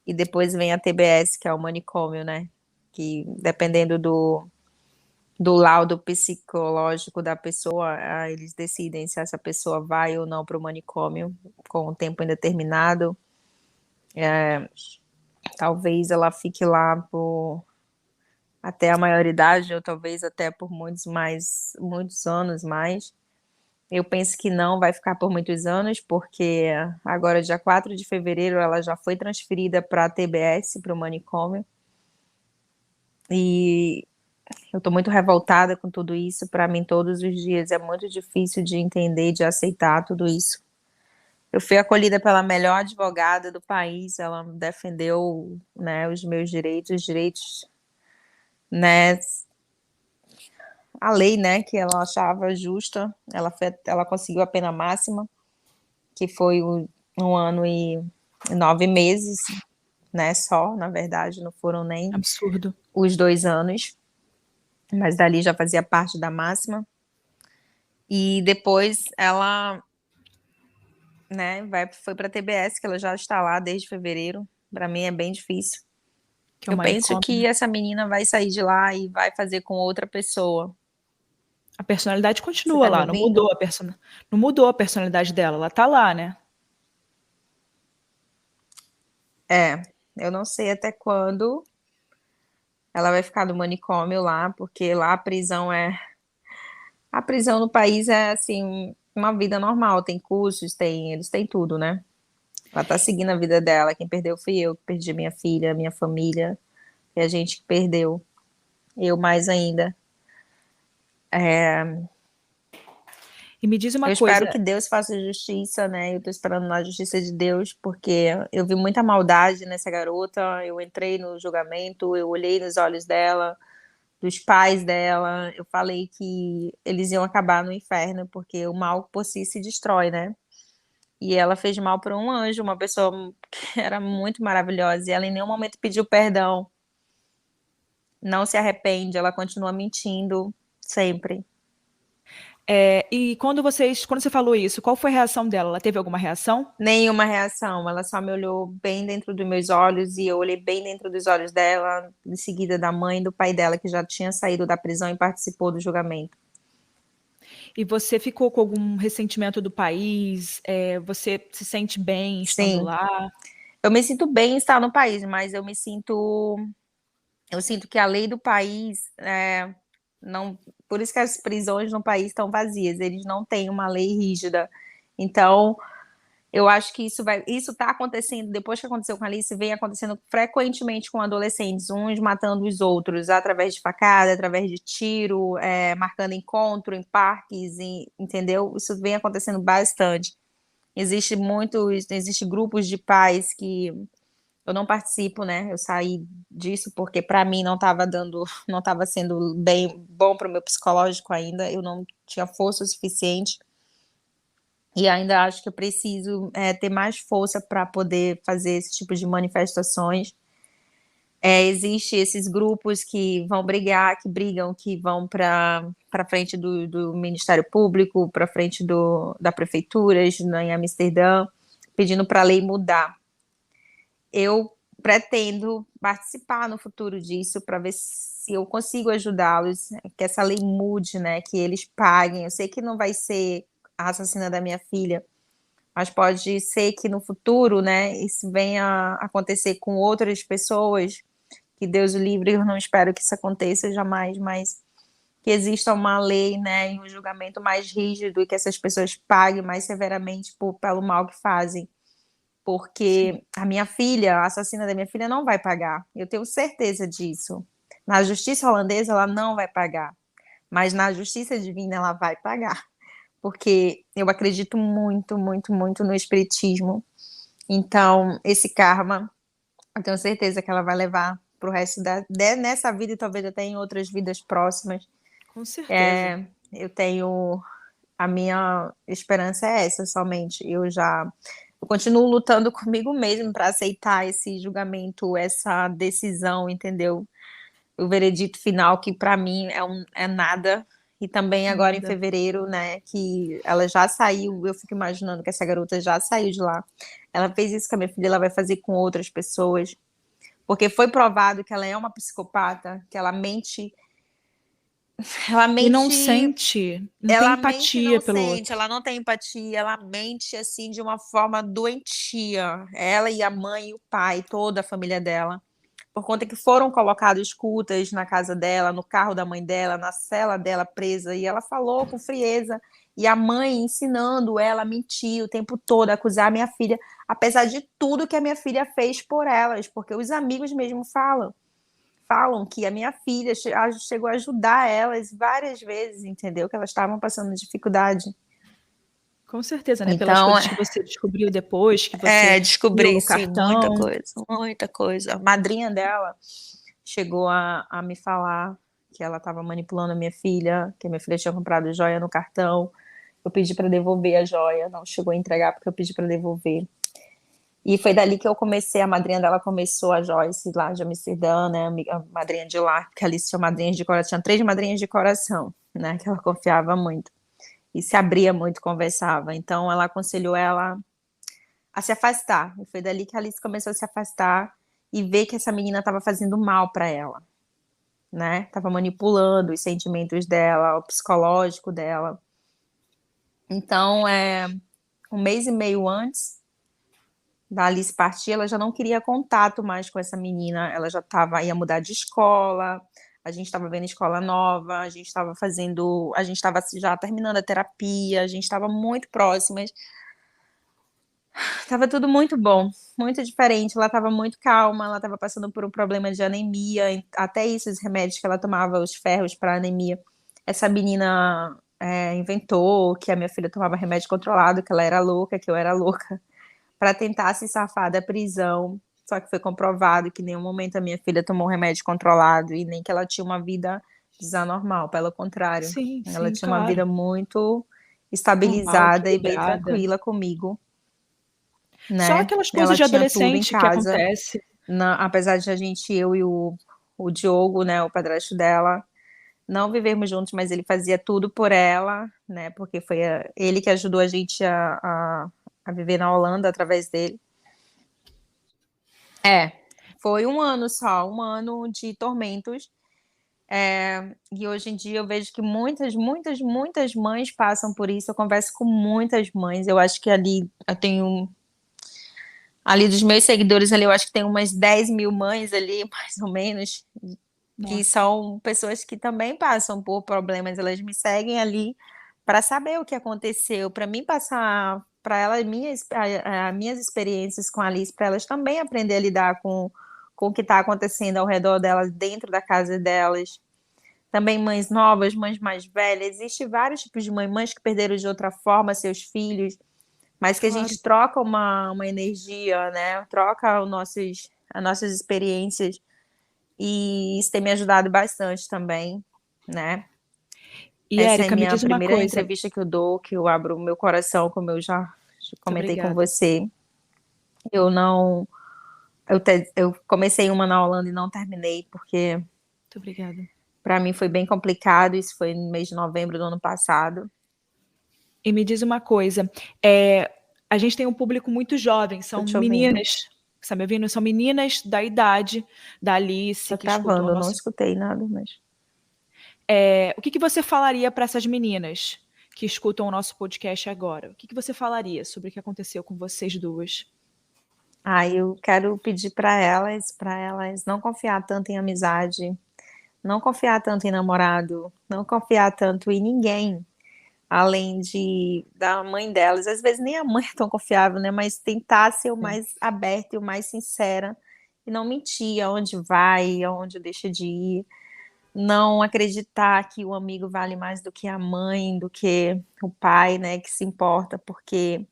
E depois vem a TBS, que é o manicômio, né? Que dependendo do laudo psicológico da pessoa, eles decidem se essa pessoa vai ou não para o manicômio com um tempo indeterminado. Talvez ela fique lá por até a maioridade, ou talvez até por muitos anos mais. Eu penso que não vai ficar por muitos anos, porque agora, dia 4 de fevereiro, ela já foi transferida para a TBS, para o manicômio. E eu estou muito revoltada com tudo isso. Para mim, todos os dias é muito difícil de entender, de aceitar tudo isso. Eu fui acolhida pela melhor advogada do país. Ela defendeu, né, os direitos, né, a lei, né, que ela achava justa. Ela conseguiu a pena máxima, que foi 1 ano e 9 meses, né, só, na verdade, não foram nem Absurdo. os 2 anos, mas dali já fazia parte da máxima. E depois ela, né, foi para a TBS, que ela já está lá desde fevereiro. Para mim é bem difícil. Que é o Eu penso manicômio, que né? essa menina vai sair de lá e vai fazer com outra pessoa. A personalidade Você continua tá me lá, ouvindo? não mudou a personalidade dela, ela tá lá, né? Eu não sei até quando ela vai ficar no manicômio lá, porque lá a prisão no país é assim uma vida normal, tem cursos, eles têm tudo, né? Ela tá seguindo a vida dela. Quem perdeu fui eu, que perdi minha filha, minha família, e a gente que perdeu. Eu mais ainda. E me diz uma Eu coisa, espero que Deus faça justiça, né? Eu tô esperando na justiça de Deus, porque eu vi muita maldade nessa garota. Eu entrei no julgamento, eu olhei nos olhos dela, dos pais dela. Eu falei que eles iam acabar no inferno, porque o mal por si se destrói, né? E ela fez mal por um anjo, uma pessoa que era muito maravilhosa, e ela em nenhum momento pediu perdão, não se arrepende, ela continua mentindo. sempre. E quando você falou isso, qual foi a reação dela? Ela teve alguma reação? Nenhuma reação, ela só me olhou bem dentro dos meus olhos e eu olhei bem dentro dos olhos dela, em seguida da mãe e do pai dela, que já tinha saído da prisão e participou do julgamento. E você ficou com algum ressentimento do país? Você se sente bem estando Sim, lá? eu me sinto bem em estar no país, mas eu sinto que a lei do país, não, por isso que as prisões no país estão vazias, eles não têm uma lei rígida. Então, eu acho que isso está acontecendo, depois que aconteceu com a Alice, vem acontecendo frequentemente com adolescentes, uns matando os outros, através de facada, através de tiro, marcando encontro em parques, entendeu? Isso vem acontecendo bastante. Existe grupos de pais que eu não participo, né? Eu saí disso porque para mim não estava dando, não estava sendo bem bom para o meu psicológico ainda. Eu não tinha força o suficiente e ainda acho que eu preciso ter mais força para poder fazer esse tipo de manifestações. Existe esses grupos que vão brigar, que brigam, que vão para frente do Ministério Público, para frente da prefeitura em Amsterdã, pedindo para a lei mudar. Eu pretendo participar no futuro disso para ver se eu consigo ajudá-los, que essa lei mude, né? Que eles paguem. Eu sei que não vai ser a assassina da minha filha, mas pode ser que no futuro, né, isso venha a acontecer com outras pessoas. Que Deus o livre, eu não espero que isso aconteça jamais, mas que exista uma lei, né, e um julgamento mais rígido e que essas pessoas paguem mais severamente pelo mal que fazem. Sim. Porque a minha filha, a assassina da minha filha, não vai pagar. Eu tenho certeza disso. Na justiça holandesa, ela não vai pagar. Mas na justiça divina, ela vai pagar. Porque eu acredito muito, muito, muito no espiritismo. Então, esse karma, eu tenho certeza que ela vai levar pro resto nessa vida e talvez até em outras vidas próximas. Com certeza. Eu tenho a minha esperança é essa somente. Eu continuo lutando comigo mesmo para aceitar esse julgamento, essa decisão, entendeu? O veredito final que para mim é nada. E também agora em Nada. fevereiro, né, que ela já saiu, eu fico imaginando que essa garota já saiu de lá. Ela fez isso com a minha filha, ela vai fazer com outras pessoas, porque foi provado que ela é uma psicopata, que ela E não mente sente, não tem ela mente e empatia não pelo sente, outro. ela não tem empatia, ela mente assim de uma forma doentia. Ela e a mãe e o pai, toda a família dela, por conta que foram colocados escutas na casa dela, no carro da mãe dela, na cela dela presa, e ela falou com frieza. E a mãe ensinando ela a mentir o tempo todo, a acusar a minha filha, apesar de tudo que a minha filha fez por elas, porque os amigos mesmo falam que a minha filha chegou a ajudar elas várias vezes, entendeu? Que elas estavam passando dificuldade. Com certeza, né, pelas Então, coisas que você descobriu depois, que você viu no descobri-se muita cartão. coisa, muita coisa. A madrinha dela chegou a me falar que ela estava manipulando a minha filha, que a minha filha tinha comprado joia no cartão. Eu pedi para devolver a joia, não chegou a entregar porque eu pedi para devolver. E foi dali que eu comecei, a madrinha dela começou, a Joyce, lá de Amsterdã, né, a madrinha de lá, porque a Alice tinha madrinhas de coração, tinha 3 madrinhas de coração, né, que ela confiava muito. E se abria muito, conversava. Então, ela aconselhou ela a se afastar. E foi dali que a Alice começou a se afastar e ver que essa menina estava fazendo mal para ela, né? Tava manipulando os sentimentos dela, o psicológico dela. Então, 1 mês e meio antes da Alice partir, ela já não queria contato mais com essa menina. Ela já ia mudar de escola. A gente estava vendo escola nova. A gente estava já terminando a terapia. A gente estava muito próximas. Tava tudo muito bom, muito diferente. Ela estava muito calma, ela estava passando por um problema de anemia, até isso, os remédios que ela tomava, os ferros para anemia. Essa menina inventou que a minha filha tomava remédio controlado, que ela era louca, que eu era louca, para tentar se safar da prisão. Só que foi comprovado que em nenhum momento a minha filha tomou remédio controlado e nem que ela tinha uma vida desanormal, pelo contrário. Sim, Ela sim, tinha uma claro. vida muito Normal, estabilizada e bem equilibrada. tranquila comigo, Só né? aquelas coisas Ela de tinha tudo em adolescente que casa, acontece. apesar de a gente, eu e o Diogo, né, o padrasto dela, não vivermos juntos, mas ele fazia tudo por ela, né? Porque foi ele que ajudou a gente a viver na Holanda através dele. Foi um ano só, um ano de tormentos. E hoje em dia eu vejo que muitas, muitas, muitas mães passam por isso. Eu converso com muitas mães. Eu acho que ali eu tenho. Ali dos meus seguidores ali, eu acho que tem umas 10 mil mães ali, mais ou menos, que Nossa, são pessoas que também passam por problemas. Elas me seguem ali para saber o que aconteceu, para mim passar para elas minhas experiências com a Alice, para elas também aprender a lidar com o que está acontecendo ao redor delas, dentro da casa delas. Também mães novas, mães mais velhas. Existem vários tipos de mães que perderam de outra forma seus filhos, mas que a claro. gente troca uma energia, né? Troca as nossas experiências. E isso tem me ajudado bastante também, né? E Essa é a Érica, me minha diz uma primeira coisa. entrevista que eu dou, que eu abro o meu coração, como eu já Muito comentei com obrigada. você. Eu não. Eu comecei uma na Holanda e não terminei, porque Muito obrigada. para mim foi bem complicado. Isso foi no mês de novembro do ano passado. E me diz uma coisa, é, a gente tem um público muito jovem, Tô são te ouvindo. meninas, está me ouvindo? São meninas da idade da Alice Tô que escutam o travando, eu não nosso. escutei nada, mas. O que que você falaria para essas meninas que escutam o nosso podcast agora? O que que você falaria sobre o que aconteceu com vocês duas? Eu quero pedir para elas não confiar tanto em amizade, não confiar tanto em namorado, não confiar tanto em ninguém, além da mãe delas. Às vezes nem a mãe é tão confiável, né? Mas tentar ser o Sim. mais aberta e o mais sincera e não mentir aonde vai, aonde deixa de ir. Não acreditar que o amigo vale mais do que a mãe, do que o pai, né? Que se importa, porque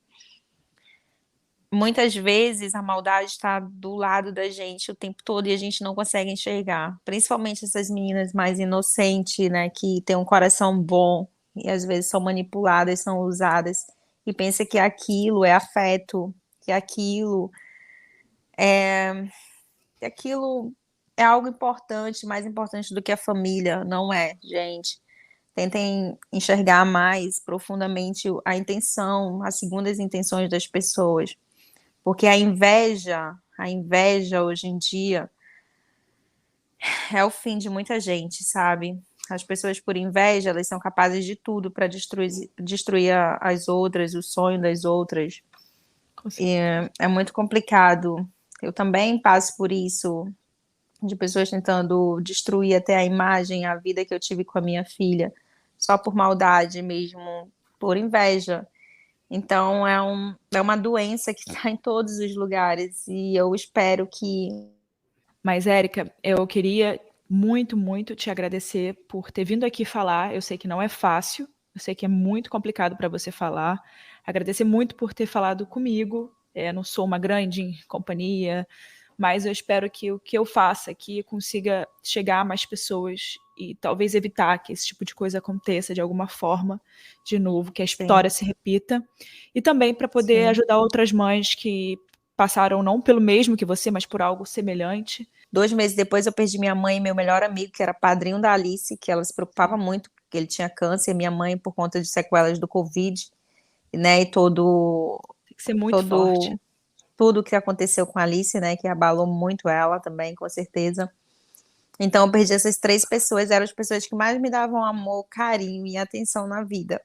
muitas vezes a maldade está do lado da gente o tempo todo e a gente não consegue enxergar. Principalmente essas meninas mais inocentes, né, que têm um coração bom e às vezes são manipuladas, são usadas e pensa que aquilo é afeto, que que aquilo é algo importante, mais importante do que a família. Não é, gente. Tentem enxergar mais profundamente a intenção, as segundas intenções das pessoas. Porque a inveja hoje em dia é o fim de muita gente, sabe? As pessoas por inveja, elas são capazes de tudo para destruir as outras, o sonho das outras. Com E certeza. é muito complicado. Eu também passo por isso, de pessoas tentando destruir até a imagem, a vida que eu tive com a minha filha, só por maldade mesmo, por inveja. Então é uma doença que está em todos os lugares e eu espero que. Mas, Érica, eu queria muito, muito te agradecer por ter vindo aqui falar. Eu sei que não é fácil, eu sei que é muito complicado para você falar. Agradecer muito por ter falado comigo. Não sou uma grande companhia, mas eu espero que o que eu faça aqui consiga chegar a mais pessoas e talvez evitar que esse tipo de coisa aconteça de alguma forma de novo, que a Sim, história se repita. E também para poder sim. ajudar outras mães que passaram não pelo mesmo que você, mas por algo semelhante. 2 meses depois eu perdi minha mãe e meu melhor amigo, que era padrinho da Alice, que ela se preocupava muito, porque ele tinha câncer, minha mãe por conta de sequelas do Covid, né, e Tem que ser muito forte. todo, tudo que aconteceu com a Alice, né, que abalou muito ela também, com certeza. Então eu perdi essas 3 pessoas, eram as pessoas que mais me davam amor, carinho e atenção na vida.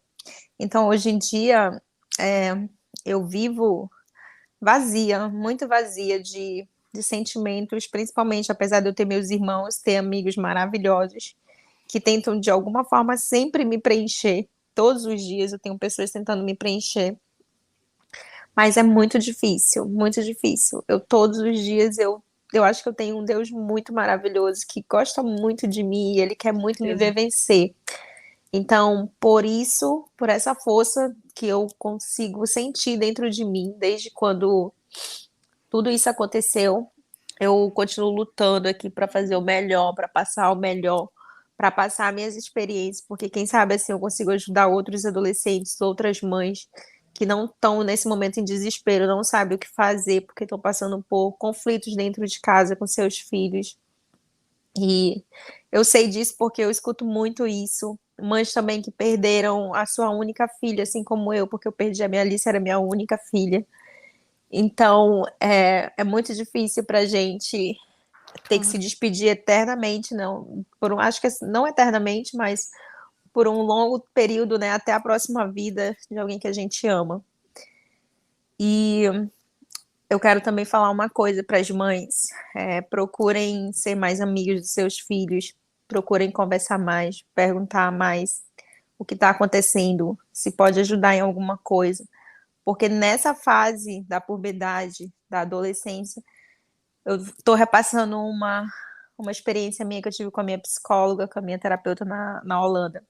Então hoje em dia, é, eu vivo vazia, muito vazia de sentimentos, principalmente apesar de eu ter meus irmãos, ter amigos maravilhosos que tentam de alguma forma sempre me preencher. Todos os dias eu tenho pessoas tentando me preencher, mas é muito difícil, muito difícil. Eu todos os dias eu acho que eu tenho um Deus muito maravilhoso que gosta muito de mim e ele quer Com muito me ver certeza. vencer. Então, por isso, por essa força que eu consigo sentir dentro de mim, desde quando tudo isso aconteceu, eu continuo lutando aqui para fazer o melhor, para passar o melhor, para passar minhas experiências, porque quem sabe assim eu consigo ajudar outros adolescentes, outras mães que não estão nesse momento em desespero, não sabem o que fazer, porque estão passando por conflitos dentro de casa com seus filhos. E eu sei disso porque eu escuto muito isso. Mães também que perderam a sua única filha, assim como eu, porque eu perdi a minha Alice, era minha única filha. Então, é muito difícil pra gente ter que se Claro. despedir eternamente, não, acho que não eternamente, mas por um longo período, né, até a próxima vida de alguém que a gente ama. E eu quero também falar uma coisa para as mães: procurem ser mais amigos dos seus filhos, procurem conversar mais, perguntar mais o que está acontecendo, se pode ajudar em alguma coisa, porque nessa fase da puberdade, da adolescência, eu estou repassando uma experiência minha que eu tive com a minha psicóloga, com a minha terapeuta na Holanda.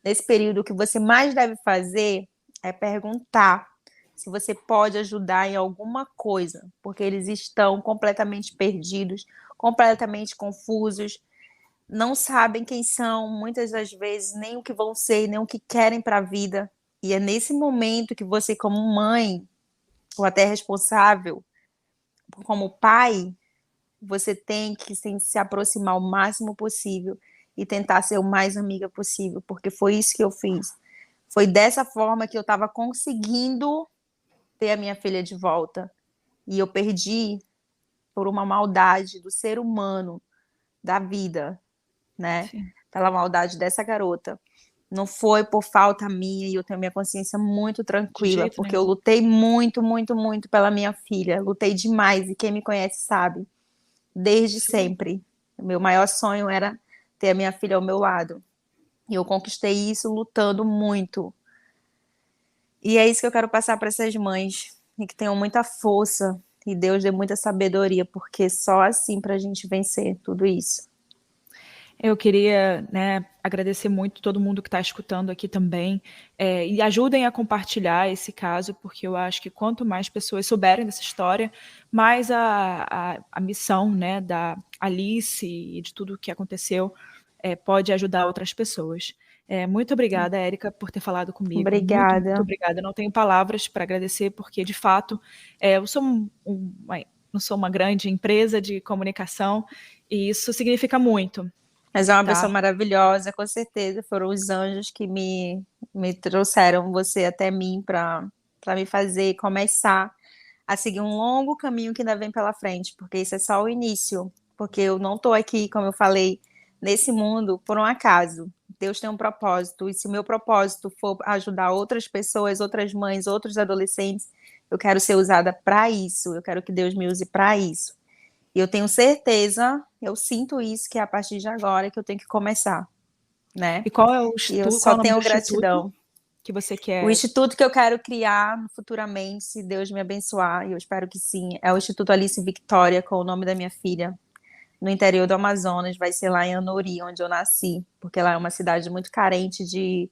Nesse período, o que você mais deve fazer é perguntar se você pode ajudar em alguma coisa, porque eles estão completamente perdidos, completamente confusos, não sabem quem são, muitas das vezes, nem o que vão ser, nem o que querem para a vida. E é nesse momento que você, como mãe, ou até responsável, como pai, você tem que se aproximar o máximo possível e tentar ser o mais amiga possível, porque foi isso que eu fiz. Foi dessa forma que eu estava conseguindo ter a minha filha de volta. E eu perdi por uma maldade do ser humano, da vida, né? Sim. Pela maldade dessa garota. Não foi por falta minha, e eu tenho minha consciência muito De tranquila, jeito porque eu nenhum. lutei muito, muito, muito pela minha filha. Lutei demais, e quem me conhece sabe. Desde Sim. sempre. O meu maior sonho era ter a minha filha ao meu lado. E eu conquistei isso lutando muito. E é isso que eu quero passar para essas mães. E que tenham muita força. E Deus dê muita sabedoria, porque só assim para a gente vencer tudo isso. Eu queria, né, agradecer muito todo mundo que está escutando aqui também, e ajudem a compartilhar esse caso, porque eu acho que quanto mais pessoas souberem dessa história, mais a missão, né, da Alice e de tudo o que aconteceu pode ajudar outras pessoas. Muito obrigada, Érica, por ter falado comigo. Muito, muito Obrigada. obrigada. Não tenho palavras para agradecer, porque, de fato, eu sou não sou uma grande empresa de comunicação, e isso significa muito. Mas é uma Tá? pessoa maravilhosa, com certeza. Foram os anjos que me trouxeram você até mim para me fazer começar a seguir um longo caminho que ainda vem pela frente, porque isso é só o início. Porque eu não estou aqui, como eu falei, nesse mundo por um acaso. Deus tem um propósito, e se o meu propósito for ajudar outras pessoas, outras mães, outros adolescentes, eu quero ser usada para isso. Eu quero que Deus me use para isso. E eu tenho certeza, eu sinto isso, que é a partir de agora que eu tenho que começar, né? E qual é o E eu instituto, qual só é o nome do tenho instituto gratidão. que você O quer? instituto que eu quero criar futuramente, se Deus me abençoar, e eu espero que sim, é o Instituto Alice Victoria, com o nome da minha filha, no interior do Amazonas. Vai ser lá em Anori, onde eu nasci, porque lá é uma cidade muito carente de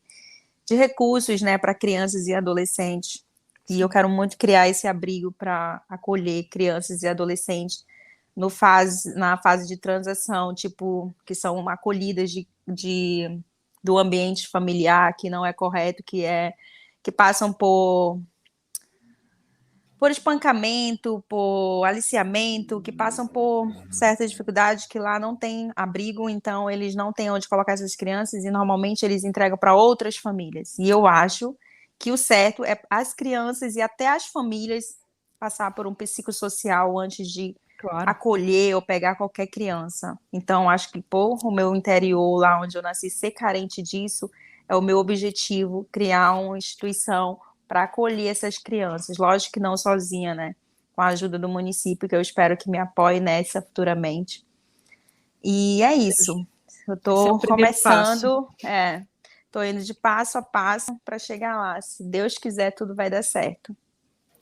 recursos, né, para crianças e adolescentes. E eu Sim. quero muito criar esse abrigo para acolher crianças e adolescentes na fase de transação, tipo, que são acolhidas do ambiente familiar, que não é correto, que passam por espancamento, por aliciamento, que passam por certas dificuldades, que lá não tem abrigo, então eles não têm onde colocar essas crianças, e normalmente eles entregam para outras famílias. E eu acho que o certo é as crianças e até as famílias passar por um psicossocial antes de Claro. acolher ou pegar qualquer criança. Então, acho que por o meu interior, lá onde eu nasci, ser carente disso, é o meu objetivo: criar uma instituição para acolher essas crianças. Lógico que não sozinha, né? Com a ajuda do município, que eu espero que me apoie nessa futuramente. E é isso. Eu Esse é o estou primeiro passo. começando, estou indo de passo a passo para chegar lá. Se Deus quiser, tudo vai dar certo.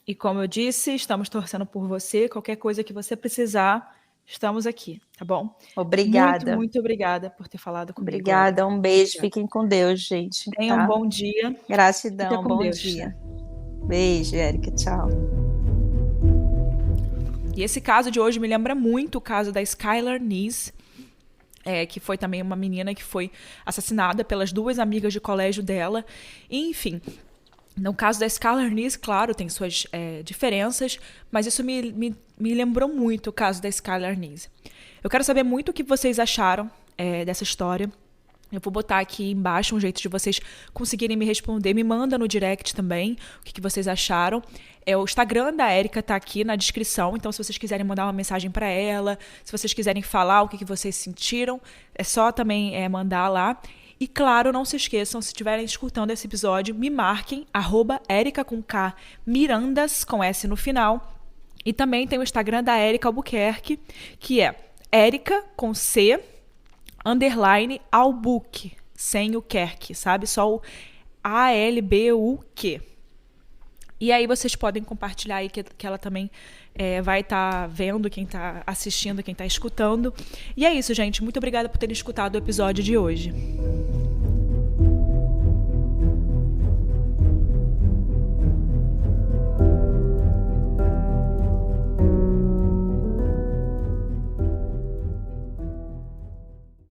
E como eu disse, estamos torcendo por você. Qualquer coisa que você precisar, estamos aqui, tá bom? Muito, Obrigada. muito obrigada por ter falado comigo, Obrigada. Érica. Um beijo. Obrigada. Fiquem com Deus, gente. Tenha um Tá? bom dia. Fica Gratidão. com Bom Deus, tá? dia. Beijo, Érica. Tchau. E esse caso de hoje me lembra muito o caso da Skylar Neese, que foi também uma menina que foi assassinada pelas duas amigas de colégio dela. E, enfim, no caso da Skylar Neese, claro, tem suas diferenças, mas isso me lembrou muito o caso da Skylar Neese. Eu quero saber muito o que vocês acharam dessa história. Eu vou botar aqui embaixo um jeito de vocês conseguirem me responder. Me manda no direct também o que vocês acharam. O Instagram da Érica tá aqui na descrição, então se vocês quiserem mandar uma mensagem para ela, se vocês quiserem falar o que vocês sentiram, é só também mandar lá. E claro, não se esqueçam, se estiverem escutando esse episódio, me marquem, @Erica com K, Mirandas, com S no final. E também tem o Instagram da Érica Albuquerque, que é Érica com C, _Albuque, sem o Querque, sabe? Só o ALBUQ. E aí vocês podem compartilhar aí que ela também vai estar vendo, quem está assistindo, quem está escutando. E é isso, gente. Muito obrigada por terem escutado o episódio de hoje.